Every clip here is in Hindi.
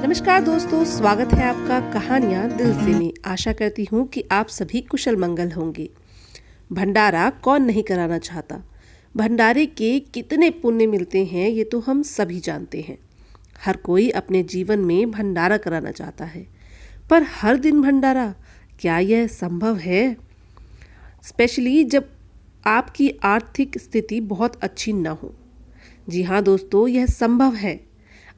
नमस्कार दोस्तों, स्वागत है आपका कहानियाँ दिल से में। आशा करती हूँ कि आप सभी कुशल मंगल होंगे। भंडारा कौन नहीं कराना चाहता। भंडारे के कितने पुण्य मिलते हैं ये तो हम सभी जानते हैं। हर कोई अपने जीवन में भंडारा कराना चाहता है, पर हर दिन भंडारा, क्या यह संभव है? स्पेशली जब आपकी आर्थिक स्थिति बहुत अच्छी न हो। जी हाँ दोस्तों, यह संभव है।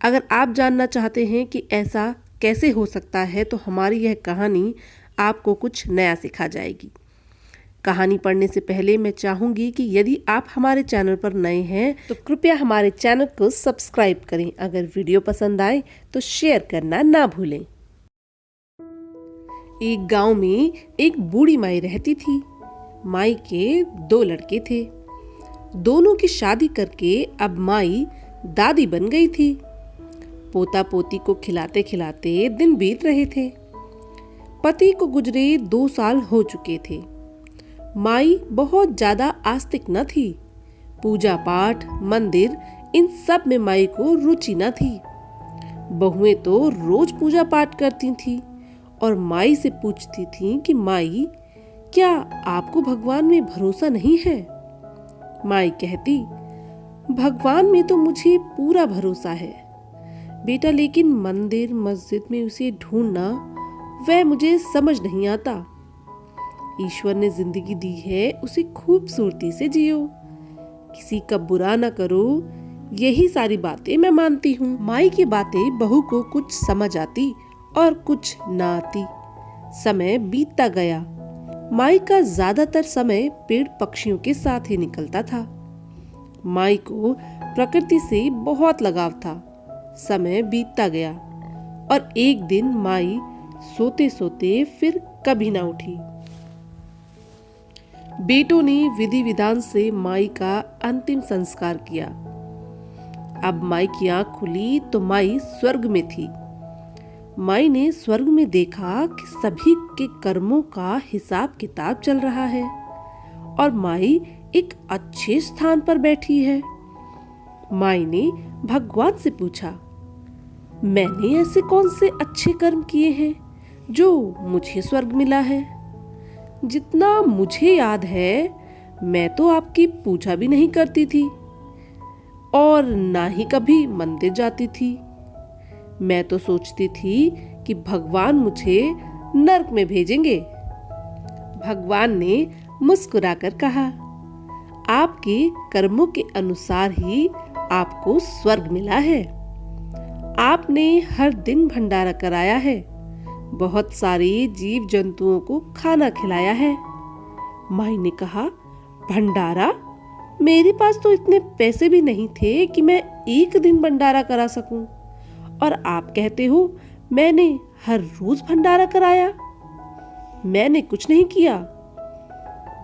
अगर आप जानना चाहते हैं कि ऐसा कैसे हो सकता है तो हमारी यह कहानी आपको कुछ नया सिखा जाएगी। कहानी पढ़ने से पहले मैं चाहूँगी कि यदि आप हमारे चैनल पर नए हैं तो कृपया हमारे चैनल को सब्सक्राइब करें। अगर वीडियो पसंद आए तो शेयर करना ना भूलें। एक गांव में एक बूढ़ी माई रहती थी। माई के 2 लड़के थे। दोनों की शादी करके अब माई दादी बन गई थी। पोता पोती को खिलाते खिलाते दिन बीत रहे थे। पति को गुजरे 2 साल हो चुके थे। माई बहुत ज्यादा आस्तिक न थी। पूजा पाठ, मंदिर, इन सब में माई को रुचि न थी। बहुएं तो रोज पूजा पाठ करती थीं और माई से पूछती थीं कि माई, क्या आपको भगवान में भरोसा नहीं है? माई कहती, भगवान में तो मुझे पूरा भरोसा है बेटा, लेकिन मंदिर मस्जिद में उसे ढूंढना वह मुझे समझ नहीं आता। ईश्वर ने जिंदगी दी है, उसे खूबसूरती से जियो, किसी का बुरा ना करो, यही सारी बातें मैं मानती हूँ। माई की बातें बहू को कुछ समझ आती और कुछ ना आती। समय बीतता गया। माई का ज्यादातर समय पेड़ पक्षियों के साथ ही निकलता था। माई को प्रकृति से बहुत लगाव था। समय बीतता गया और एक दिन माई सोते सोते फिर कभी ना उठी। बेटों ने विधि विधान से माई का अंतिम संस्कार किया। अब माई की आंख खुली तो माई स्वर्ग में थी। माई ने स्वर्ग में देखा कि सभी के कर्मों का हिसाब किताब चल रहा है और माई एक अच्छे स्थान पर बैठी है। माई ने भगवान से पूछा, मैंने ऐसे कौन से अच्छे कर्म किए हैं जो मुझे स्वर्ग मिला है? जितना मुझे याद है मैं तो आपकी पूजा भी नहीं करती थी और ना ही कभी मंदिर जाती थी। मैं तो सोचती थी कि भगवान मुझे नर्क में भेजेंगे। भगवान ने मुस्कुराकर कहा, आपके कर्मों के अनुसार ही आपको स्वर्ग मिला है। आपने हर दिन भंडारा कराया है, बहुत सारे जीव जंतुओं को खाना खिलाया है। माई ने कहा, भंडारा? मेरे पास तो इतने पैसे भी नहीं थे कि मैं एक दिन भंडारा करा सकूं, और आप कहते हो मैंने हर रोज भंडारा कराया। मैंने कुछ नहीं किया।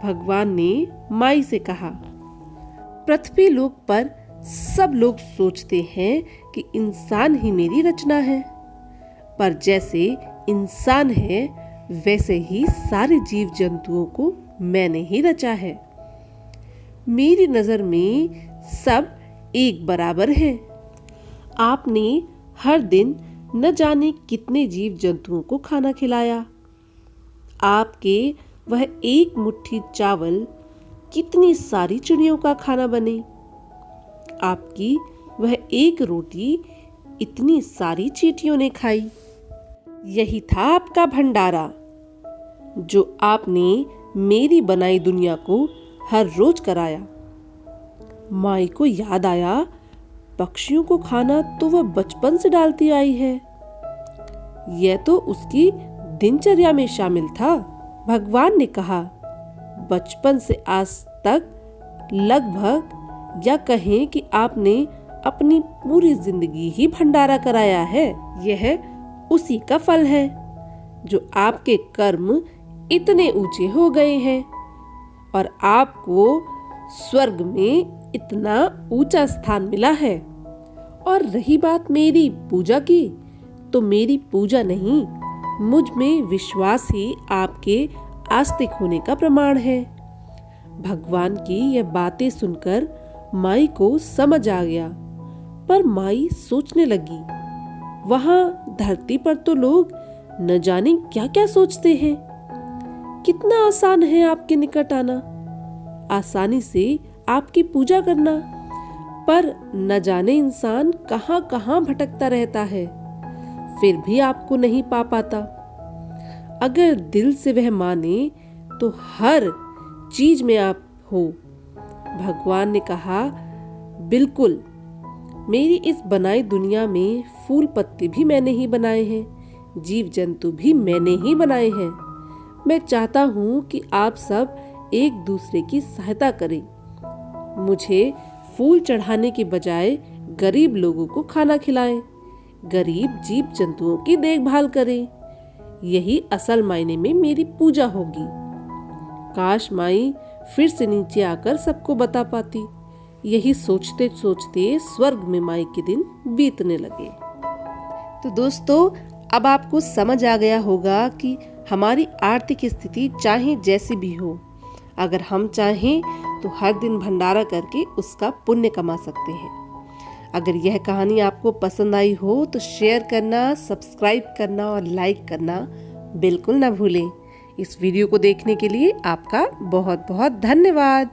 भगवान ने माई से कहा, पृथ्वी लोक पर सब लोग सोचते हैं कि इंसान ही मेरी रचना है, पर जैसे इंसान है वैसे ही सारे जीव जंतुओं को मैंने ही रचा है। मेरी नजर में सब एक बराबर हैं। आपने हर दिन न जाने कितने जीव जंतुओं को खाना खिलाया। आपके वह एक मुट्ठी चावल कितनी सारी चिड़ियों का खाना बने। आपकी वह एक रोटी इतनी सारी चींटियों ने खाई। यही था आपका भंडारा, जो आपने मेरी बनाई दुनिया को हर रोज कराया। माई को याद आया, पक्षियों को खाना तो वह बचपन से डालती आई है। यह तो उसकी दिनचर्या में शामिल था। भगवान ने कहा, बचपन से आज तक लगभग, या कहें कि आपने अपनी पूरी जिंदगी ही भंडारा कराया है। यह उसी का फल है जो आपके कर्म इतने ऊंचे हो गए हैं और आपको स्वर्ग में इतना ऊंचा स्थान मिला है। और रही बात मेरी पूजा की, तो मेरी पूजा नहीं, मुझ में विश्वास ही आपके आस्तिक होने का प्रमाण है। भगवान की यह बातें सुनकर माई को समझ आ गया, पर माई सोचने लगी। वहां धरती पर तो लोग न जाने क्या क्या सोचते हैं। कितना आसान है आपके निकट आना, आसानी से आपकी पूजा करना, पर न जाने इंसान कहां कहां भटकता रहता है, फिर भी आपको नहीं पा पाता। अगर दिल से वह माने तो हर चीज में आप हो। भगवान ने कहा, बिल्कुल, मेरी इस बनाई दुनिया में फूल पत्ते भी मैंने ही बनाए हैं, जीव जंतु भी मैंने ही बनाए हैं। मैं चाहता हूँ कि आप सब एक दूसरे की सहायता करें। मुझे फूल चढ़ाने के बजाय गरीब लोगों को खाना खिलाएं, गरीब जीव जंतुओं की देखभाल करें। यही असल मायने में मेरी पूजा होगी। काश माई फिर से नीचे आकर सबको बता पाती। यही सोचते सोचते स्वर्ग में माई के दिन बीतने लगे। तो दोस्तों, अब आपको समझ आ गया होगा कि हमारी आर्थिक स्थिति चाहे जैसी भी हो, अगर हम चाहें तो हर दिन भंडारा करके उसका पुण्य कमा सकते हैं। अगर यह कहानी आपको पसंद आई हो तो शेयर करना, सब्सक्राइब करना और लाइक करना बिल्कुल ना भूलें। इस वीडियो को देखने के लिए आपका बहुत बहुत धन्यवाद।